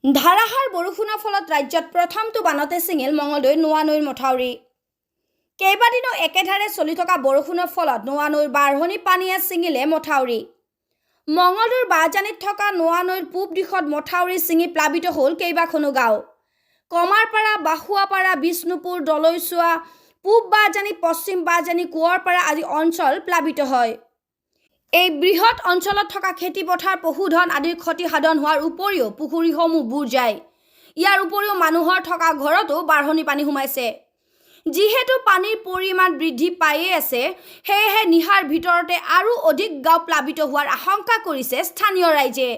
ধাৰাসাৰ বৰষুণৰ ফলত ৰাজ্যত প্ৰথমটো বানতে ছিঙিল মঙলদৈ নোৱা নৈৰ মথাউৰি। কেইবাদিনো একেধাৰে চলি থকা বৰষুণৰ ফলত নোৱা নৈৰ বাঢ়নি পানীয়ে ছিঙিলে মথাউৰি। মঙলদৈৰ বাজানিত থকা নোৱা নৈৰ পূব দিশত মথাউৰি ছিঙি প্লাবিত হ'ল কেইবাখনো গাঁও। কমাৰপাৰা, বাসুৱাপাৰা, বিষ্ণুপুৰ, দলৈচোৱা, পূব বাজানি, পশ্চিম বাজানি, কোঁৱৰপাৰা আদি অঞ্চল প্লাবিত হয়। এই বৃহৎ অঞ্চলত থকা খেতি পথাৰ, পশুধন আদিৰ ক্ষতি সাধন হোৱাৰ উপৰিও পুখুৰীসমূহ বুৰ যায়। ইয়াৰ উপৰিও মানুহৰ থকা ঘৰতো বাঢ়নি পানী সোমাইছে। যিহেতু পানীৰ পৰিমাণ বৃদ্ধি পায়ে আছে, সেয়েহে নিশাৰ ভিতৰতে আৰু অধিক গাঁও প্লাবিত হোৱাৰ আশংকা কৰিছে স্থানীয় ৰাইজে।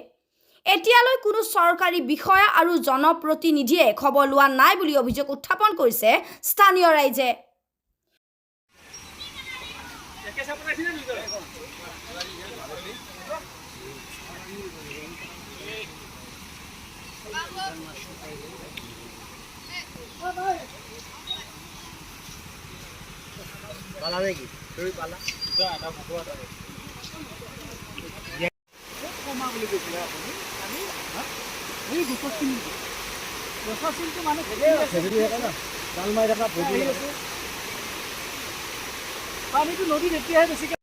এতিয়ালৈ কোনো চৰকাৰী বিষয়া আৰু জনপ্ৰতিনিধিয়ে খবৰ লোৱা নাই বুলি অভিযোগ উত্থাপন কৰিছে স্থানীয় ৰাইজে। পালা নাকি তুমি পালা কমা বুলি কৈছিলে আপুনি আমি এই গছৰ মানে জাল মাৰি থকা ভৰি আছে পানীটো নদীত এতিয়াহে বেছিকৈ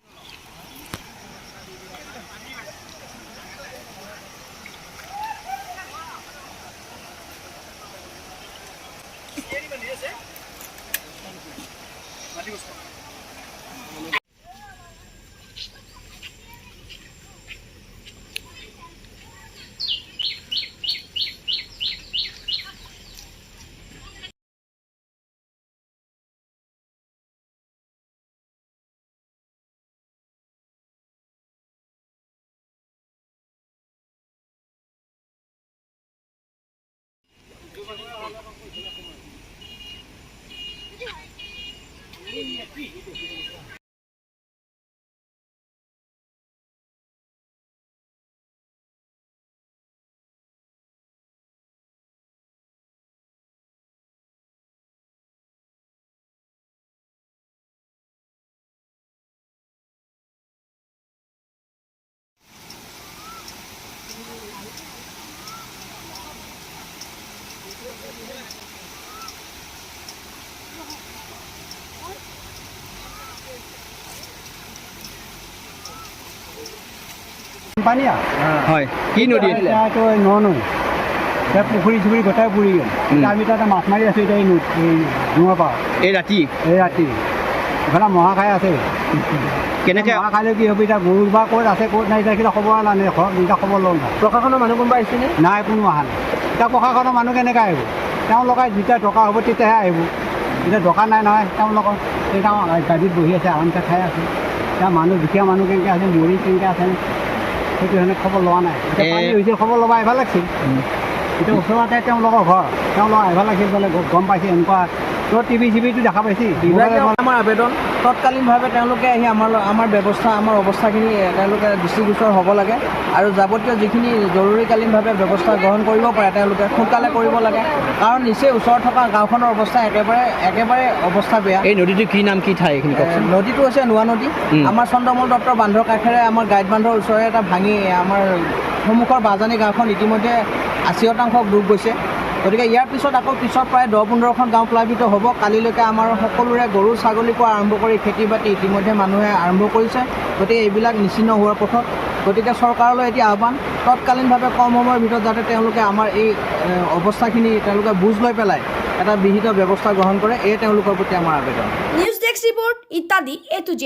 পানীয়া হয় কি নদী এতিয়াতো নৈ এতিয়া পুখুৰী চুখুৰী গোটাই পুৰি গ'ল। আমি তাতে মাছ মাৰি আছোঁ এতিয়া এই ডোঙৰ পাৰ এই ৰাতি এইফালে মহা খাই আছে। কেনেকৈ মহা খালে কি হ'ব এতিয়া গৰু বা ক'ত আছে ক'ত নাই এতিয়া খবৰ নাই ঘৰত এতিয়া খবৰ লওঁ নাই। প্ৰশাসনৰ মানুহ কোনোবা আহিছেনে? নাই কোনো অহা নাই। এতিয়া প্ৰশাসনৰ মানুহ কেনেকৈ আহিব? তেওঁলোকে যেতিয়া টকা হ'ব তেতিয়াহে আহিব। এতিয়া টকা নাই নহয় তেওঁলোকৰ। তেওঁ গাড়ীত বহি আছে আৰামছে খাই আছে। এতিয়া মানুহ দুখীয়া মানুহ কেনেকৈ আছে মৰি কেনেকৈ আছে সেইটো সেনে খবৰ লোৱা নাই। এতিয়া পানী হৈছে খবৰ ল'ব আহিব লাগিছিল। এতিয়া ওচৰতে তেওঁলোকৰ ঘৰ তেওঁলোক আহিব লাগিছিল বোলে গম পাইছে এনেকুৱা তোৰ টিভিটো দেখা পাইছে। আমাৰ আবেদন তৎকালীনভাৱে তেওঁলোকে আহি আমাৰ ব্যৱস্থা আমাৰ অৱস্থাখিনি তেওঁলোকে দৃষ্টিগোচৰ হ'ব লাগে আৰু যাৱতীয় যিখিনি জৰুৰীকালীনভাৱে ব্যৱস্থা গ্ৰহণ কৰিব পাৰে তেওঁলোকে সোনকালে কৰিব লাগে। কাৰণ নিচেই ওচৰত থকা গাঁওখনৰ অৱস্থা একেবাৰে অৱস্থা বেয়া। এই নদীটো কি নাম, কি ঠাই এইখিনি কওকচোন? নদীটো হৈছে নোৱা নদী। আমাৰ চন্দ্ৰমল দত্তৰ বান্ধৰ কাষেৰে আমাৰ গাইড বান্ধৰ ওচৰে এটা ভাঙি আমাৰ সন্মুখৰ বাজানী গাঁওখন ইতিমধ্যে 80% ডুব গৈছে। গতিকে ইয়াৰ পিছত আকৌ প্ৰায় 10-15খন গাঁও প্লাবিত হ'ব। কালিলৈকে আমাৰ সকলোৰে গৰু ছাগলীৰ পৰা আৰম্ভ কৰি খেতি বাতি ইতিমধ্যে মানুহে আৰম্ভ কৰিছে। গতিকে এইবিলাক নিশ্চিন্ন হোৱাৰ পথত। গতিকে চৰকাৰলৈ এতিয়া আহ্বান তৎকালীনভাৱে কম সময়ৰ ভিতৰত যাতে তেওঁলোকে আমাৰ এই অৱস্থাখিনি তেওঁলোকে বুজ লৈ পেলাই এটা বিহিত ব্যৱস্থা গ্ৰহণ কৰে, এয়ে তেওঁলোকৰ প্ৰতি আমাৰ আবেদন। নিউজ ডেস্ক ৰিপোৰ্ট ইত্যাদি A to Z।